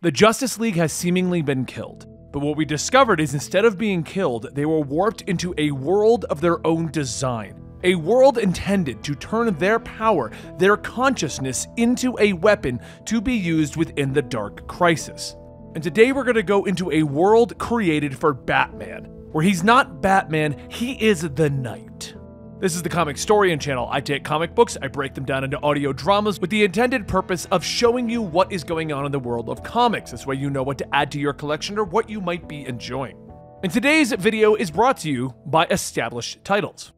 The Justice League has seemingly been killed, but what we discovered is instead of being killed, they were warped into a world of their own design. A world intended to turn their power, their consciousness, into a weapon to be used within the Dark Crisis. And today we're going to go into a world created for Batman, where he's not Batman, he is the Knight. This is the Comicstorian channel. I take comic books, I break them down into audio dramas with the intended purpose of showing you what is going on in the world of comics. This way you know what to add to your collection or what you might be enjoying. And today's video is brought to you by Established Titles.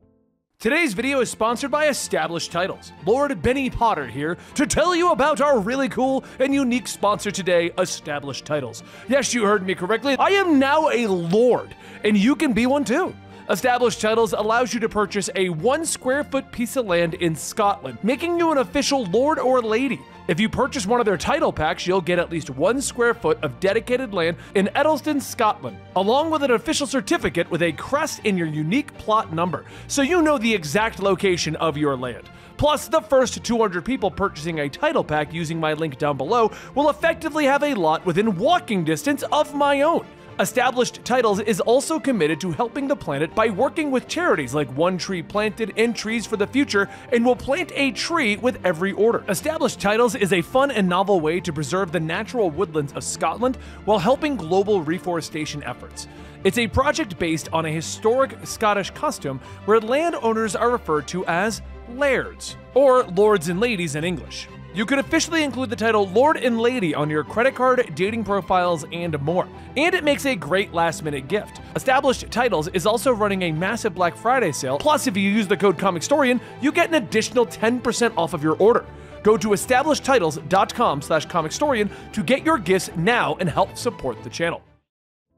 Today's video is sponsored by Established Titles. Lord Benny Potter here to tell you about our really cool and unique sponsor today, Established Titles. Yes, you heard me correctly. I am now a lord, and you can be one too. Established Titles allows you to purchase a 1 square foot piece of land in Scotland, making you an official lord or lady. If you purchase one of their title packs, you'll get at least 1 square foot of dedicated land in Edelston, Scotland, along with an official certificate with a crest in your unique plot number, so you know the exact location of your land. Plus, the first 200 people purchasing a title pack using my link down below will effectively have a lot within walking distance of my own. Established Titles is also committed to helping the planet by working with charities like One Tree Planted and Trees for the Future, and will plant a tree with every order. Established Titles is a fun and novel way to preserve the natural woodlands of Scotland while helping global reforestation efforts. It's a project based on a historic Scottish custom where landowners are referred to as lairds, or lords and ladies in English. You can officially include the title Lord and Lady on your credit card, dating profiles, and more. And it makes a great last-minute gift. Established Titles is also running a massive Black Friday sale, plus if you use the code Comicstorian, you get an additional 10% off of your order. Go to establishedtitles.com/Comicstorian to get your gifts now and help support the channel.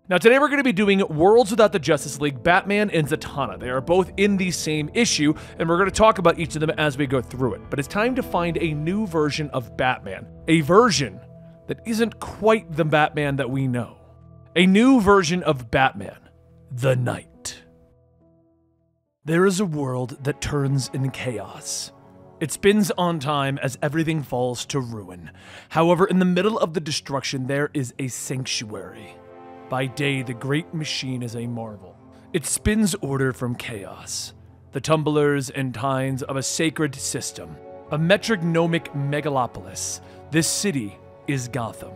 Now today we're going to be doing Worlds Without the Justice League, Batman and Zatanna. They are both in the same issue, and we're going to talk about each of them as we go through it. But it's time to find a new version of Batman. A version that isn't quite the Batman that we know. A new version of Batman, the Knight. There is a world that turns in chaos. It spins on time as everything falls to ruin. However, in the middle of the destruction, there is a sanctuary. By day, the great machine is a marvel. It spins order from chaos, the tumblers and tines of a sacred system, a metronomic megalopolis. This city is Gotham.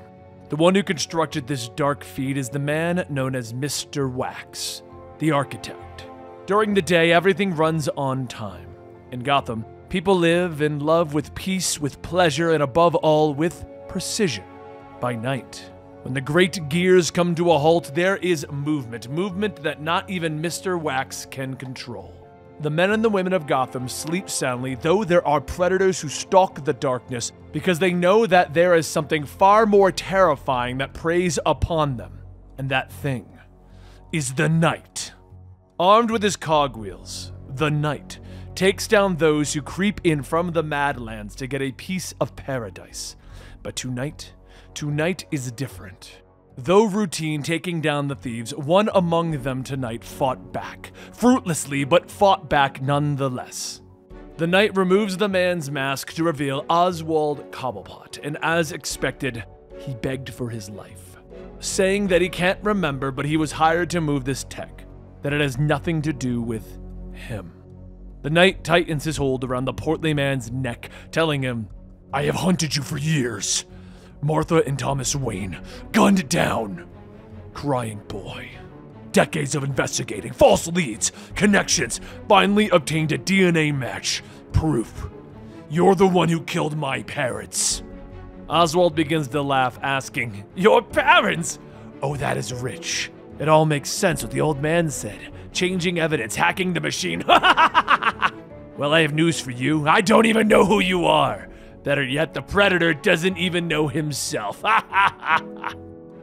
The one who constructed this dark feed is the man known as Mr. Wax, the architect. During the day, everything runs on time. In Gotham, people live and love with peace, with pleasure, and above all, with precision. By night, when the great gears come to a halt, there is movement that not even Mr. Wax can control. The men and the women of Gotham sleep soundly, though there are predators who stalk the darkness because they know that there is something far more terrifying that preys upon them. And that thing is the Knight. Armed with his cogwheels, the Knight takes down those who creep in from the Madlands to get a piece of paradise. But tonight is different. Though routine taking down the thieves, one among them tonight fought back. Fruitlessly, but fought back nonetheless. The Knight removes the man's mask to reveal Oswald Cobblepot, and as expected, he begged for his life, saying that he can't remember, but he was hired to move this tech, that it has nothing to do with him. The Knight tightens his hold around the portly man's neck, telling him, "I have hunted you for years. Martha and Thomas Wayne, gunned down. Crying boy. Decades of investigating, false leads, connections, finally obtained a DNA match. Proof. You're the one who killed my parents." Oswald begins to laugh, asking, "Your parents? Oh, that is rich. It all makes sense what the old man said. Changing evidence, hacking the machine. Well, I have news for you. I don't even know who you are. Better yet, the Predator doesn't even know himself."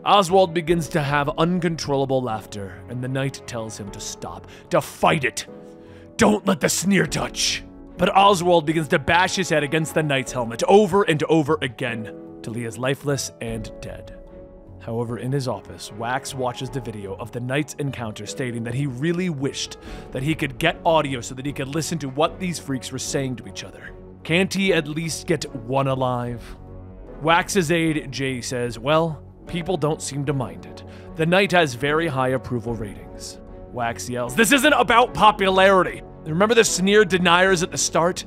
Oswald begins to have uncontrollable laughter, and the Knight tells him to stop, to fight it. "Don't let the sneer touch." But Oswald begins to bash his head against the Knight's helmet over and over again, till he is lifeless and dead. However, in his office, Wax watches the video of the Knight's encounter, stating that he really wished that he could get audio so that he could listen to what these freaks were saying to each other. Can't he at least get one alive? Wax's aide, Jay, says, "Well, People don't seem to mind it. The Knight has very high approval ratings. Wax yells, "This isn't about popularity. Remember the sneer deniers at the start?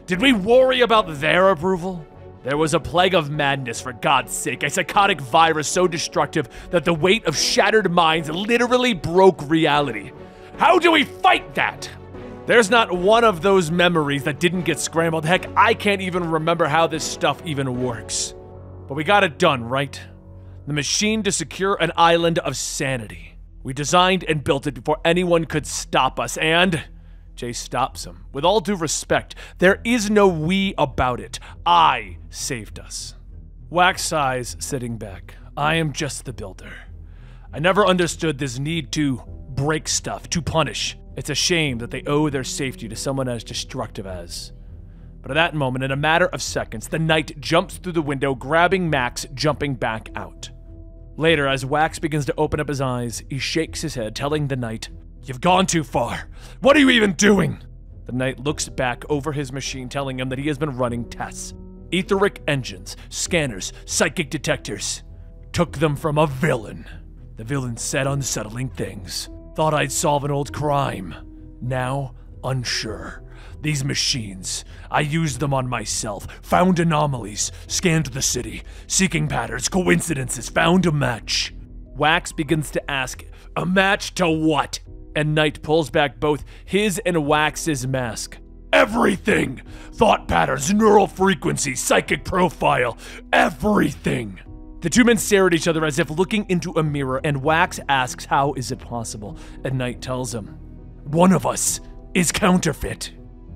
Did we worry about their approval? There was a plague of madness, for God's sake, a psychotic virus so destructive that the weight of shattered minds literally broke reality. How do we fight that? There's not one of those memories that didn't get scrambled. Heck, I can't even remember how this stuff even works. But we got it done, right? The machine to secure an island of sanity. We designed and built it before anyone could stop us, and..." Jay stops him. "With all due respect, there is no we about it. I saved us." Wax sighs, sitting back. "I am just the builder. I never understood this need to break stuff, to punish. It's a shame that they owe their safety to someone as destructive as..." But at that moment, in a matter of seconds, the Knight jumps through the window, grabbing Max, jumping back out. Later, as Wax begins to open up his eyes, he shakes his head, telling the Knight, "You've gone too far. What are you even doing?" The Knight looks back over his machine, telling him that he has been running tests. Etheric engines, scanners, psychic detectors. Took them from a villain. The villain said unsettling things. Thought I'd solve an old crime. Now, unsure. These machines, I used them on myself, found anomalies, scanned the city, seeking patterns, coincidences, found a match. Wax begins to ask, "A match to what?" And Knight pulls back both his and Wax's mask. "Everything! Thought patterns, neural frequency, psychic profile, everything!" The two men stare at each other as if looking into a mirror, and Wax asks how is it possible, and Knight tells him, "One of us is counterfeit."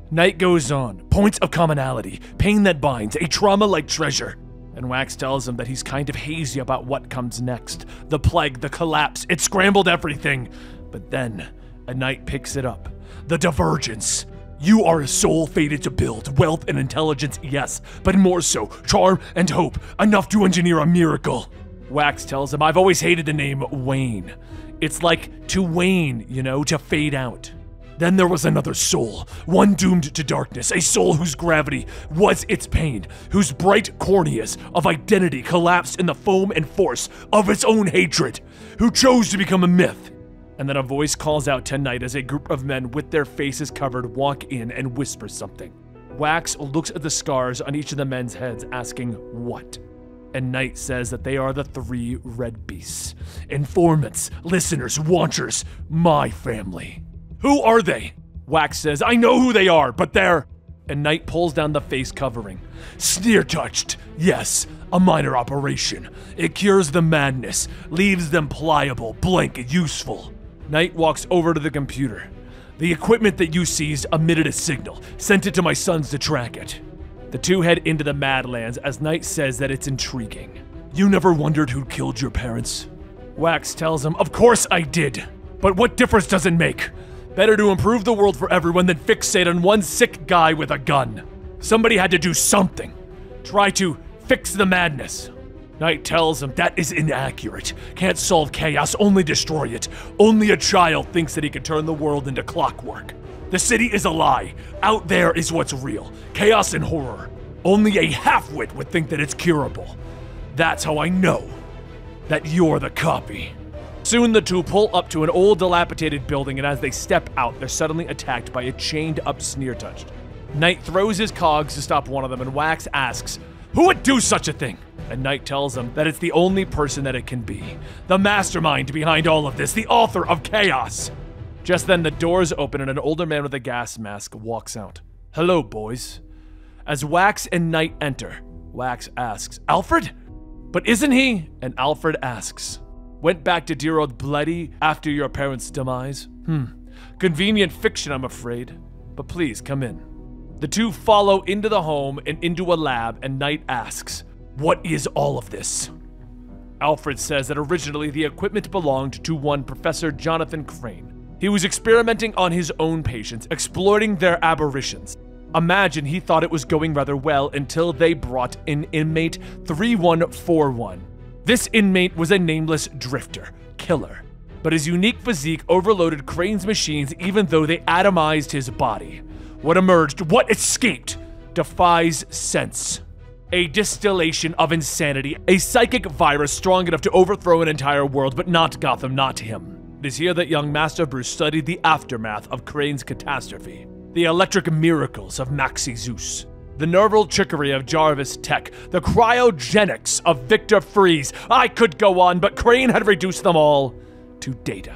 Knight goes on, "Points of commonality, pain that binds, a trauma like treasure." And Wax tells him that he's kind of hazy about what comes next. The plague, the collapse, it scrambled everything. But then, a Knight picks it up. The divergence. You are a soul fated to build, wealth and intelligence, yes, but more so, charm and hope, enough to engineer a miracle. Wax tells him, "I've always hated the name Wayne. It's like to wane, you know, to fade out." Then there was another soul, one doomed to darkness, a soul whose gravity was its pain, whose bright corneas of identity collapsed in the foam and force of its own hatred, who chose to become a myth. And then a voice calls out to Knight as a group of men with their faces covered walk in and whisper something. Wax looks at the scars on each of the men's heads, asking, "What?" And Knight says that they are the three red beasts. Informants, listeners, watchers, my family. "Who are they?" Wax says, "I know who they are, but they're..." And Knight pulls down the face covering. "Sneer-touched, yes, a minor operation. It cures the madness, leaves them pliable, blank, useful." Knight walks over to the computer. "The equipment that you seized emitted a signal, sent it to my sons to track it." The two head into the Madlands as Knight says that it's intriguing. "You never wondered who killed your parents?" Wax tells him, "Of course I did, but what difference does it make? Better to improve the world for everyone than fixate on one sick guy with a gun. Somebody had to do something. Try to fix the madness." Knight tells him that is inaccurate. Can't solve chaos, only destroy it. Only a child thinks that he can turn the world into clockwork. The city is a lie. Out there is what's real. Chaos and horror. Only a half-wit would think that it's curable. That's how I know that you're the copy. Soon the two pull up to an old dilapidated building, and as they step out, they're suddenly attacked by a chained-up Sneer-touched. Knight throws his cogs to stop one of them, and Wax asks, "Who would do such a thing?" And Knight tells him that it's the only person that it can be. The mastermind behind all of this, the author of chaos. Just then, the doors open and an older man with a gas mask walks out. "Hello, boys." As Wax and Knight enter, Wax asks, "Alfred? But isn't he?" And Alfred asks, "Went back to dear old Bloody after your parents' demise? Convenient fiction, I'm afraid. But please, come in." The two follow into the home and into a lab, and Knight asks, "What is all of this?" Alfred says that originally the equipment belonged to one Professor Jonathan Crane. He was experimenting on his own patients, exploiting their aberrations. Imagine he thought it was going rather well until they brought in inmate 3141. This inmate was a nameless drifter, killer, but his unique physique overloaded Crane's machines even though they atomized his body. What emerged, what escaped, defies sense. A distillation of insanity, a psychic virus strong enough to overthrow an entire world, but not Gotham, not him. It is here that young Master Bruce studied the aftermath of Crane's catastrophe, the electric miracles of Maxi Zeus, the nerval trickery of Jarvis Tech, the cryogenics of Victor Freeze. I could go on, but Crane had reduced them all to data.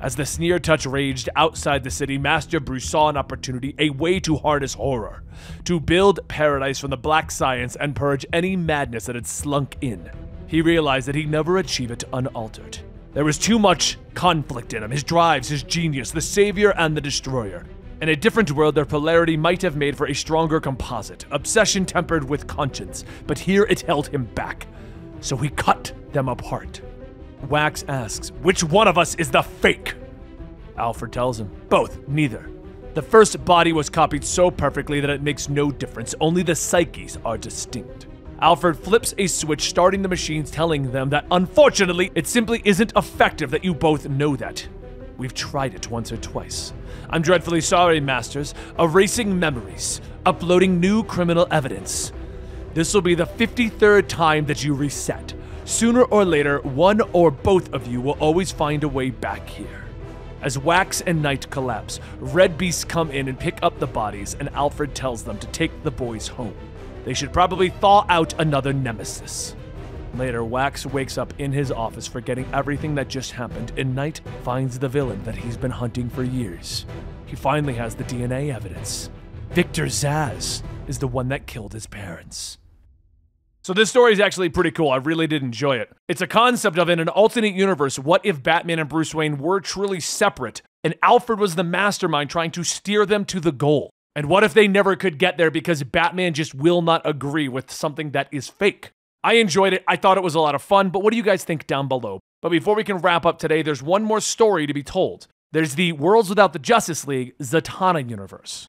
As the sneer touch raged outside the city, Master Bruce saw an opportunity, a way to harness horror, to build paradise from the black science and purge any madness that had slunk in. He realized that he'd never achieve it unaltered. There was too much conflict in him, his drives, his genius, the savior and the destroyer. In a different world, their polarity might have made for a stronger composite, obsession tempered with conscience, but here it held him back. So he cut them apart. Wax asks, which one of us is the fake? Alfred tells him, both, neither. The first body was copied so perfectly that it makes no difference, only the psyches are distinct. Alfred flips a switch, starting the machines, telling them that unfortunately, it simply isn't effective, that you both know that. We've tried it once or twice. I'm dreadfully sorry, Masters. Erasing memories, uploading new criminal evidence. This will be the 53rd time that you reset. Sooner or later, one or both of you will always find a way back here. As Wax and Knight collapse, Red Beasts come in and pick up the bodies, and Alfred tells them to take the boys home. They should probably thaw out another nemesis. Later, Wax wakes up in his office forgetting everything that just happened, and Knight finds the villain that he's been hunting for years. He finally has the DNA evidence. Victor Zsasz is the one that killed his parents. So this story is actually pretty cool. I really did enjoy it. It's a concept of, in an alternate universe, what if Batman and Bruce Wayne were truly separate, and Alfred was the mastermind trying to steer them to the goal? And what if they never could get there because Batman just will not agree with something that is fake? I enjoyed it. I thought it was a lot of fun, but what do you guys think down below? But before we can wrap up today, there's one more story to be told. There's the Worlds Without the Justice League Zatanna universe.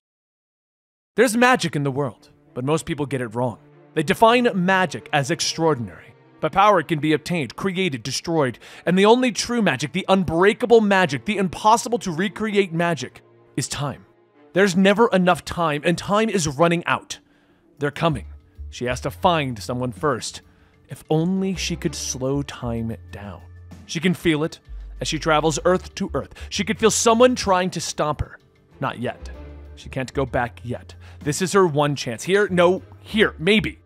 There's magic in the world, but most people get it wrong. They define magic as extraordinary, but power can be obtained, created, destroyed, and the only true magic, the unbreakable magic, the impossible to recreate magic, is time. There's never enough time, and time is running out. They're coming. She has to find someone first. If only she could slow time down. She can feel it as she travels Earth to Earth. She could feel someone trying to stop her. Not yet. She can't go back yet. This is her one chance. Here, no, here, maybe.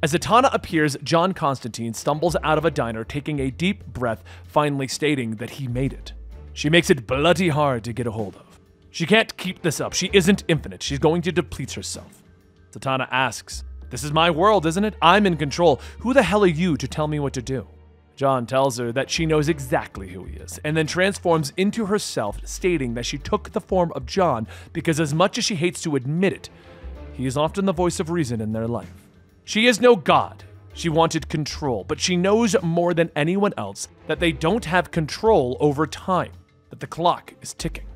As Zatanna appears, John Constantine stumbles out of a diner, taking a deep breath, finally stating that he made it. She makes it bloody hard to get a hold of. She can't keep this up. She isn't infinite. She's going to deplete herself. Zatanna asks, "This is my world, isn't it? I'm in control. Who the hell are you to tell me what to do?" John tells her that she knows exactly who he is, and then transforms into herself, stating that she took the form of John because, as much as she hates to admit it, he is often the voice of reason in their life. She is no god. She wanted control, but she knows more than anyone else that they don't have control over time, that the clock is ticking.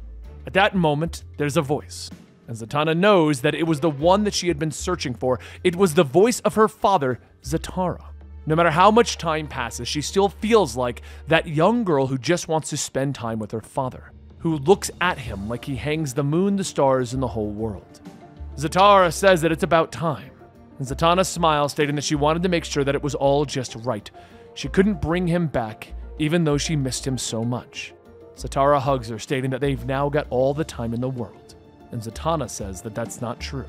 At that moment, there's a voice, and Zatanna knows that it was the one that she had been searching for. It was the voice of her father, Zatara. No matter how much time passes, she still feels like that young girl who just wants to spend time with her father, who looks at him like he hangs the moon, the stars, and the whole world. Zatara says that it's about time, and Zatanna smiles, stating that she wanted to make sure that it was all just right. She couldn't bring him back, even though she missed him so much. Zatara hugs her, stating that they've now got all the time in the world, and Zatanna says that that's not true.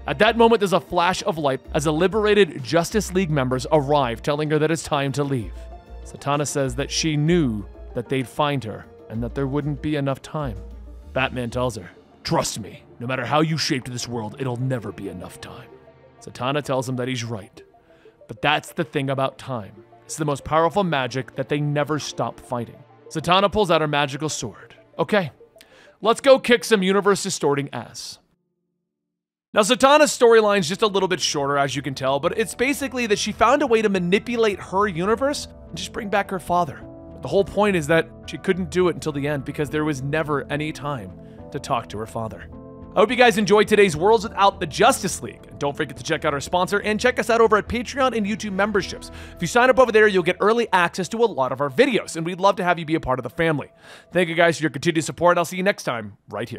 At that moment, there's a flash of light as the liberated Justice League members arrive, telling her that it's time to leave. Zatanna says that she knew that they'd find her and that there wouldn't be enough time. Batman tells her, "Trust me, no matter how you shaped this world, it'll never be enough time." Zatanna tells him that he's right. But that's the thing about time. It's the most powerful magic that they never stop fighting. Zatanna pulls out her magical sword. Okay, let's go kick some universe-distorting ass. Now, Zatanna's storyline's just a little bit shorter, as you can tell, but it's basically that she found a way to manipulate her universe and just bring back her father. But the whole point is that she couldn't do it until the end because there was never any time to talk to her father. I hope you guys enjoyed today's Worlds Without the Justice League. And don't forget to check out our sponsor and check us out over at Patreon and YouTube memberships. If you sign up over there, you'll get early access to a lot of our videos, and we'd love to have you be a part of the family. Thank you guys for your continued support, and I'll see you next time right here.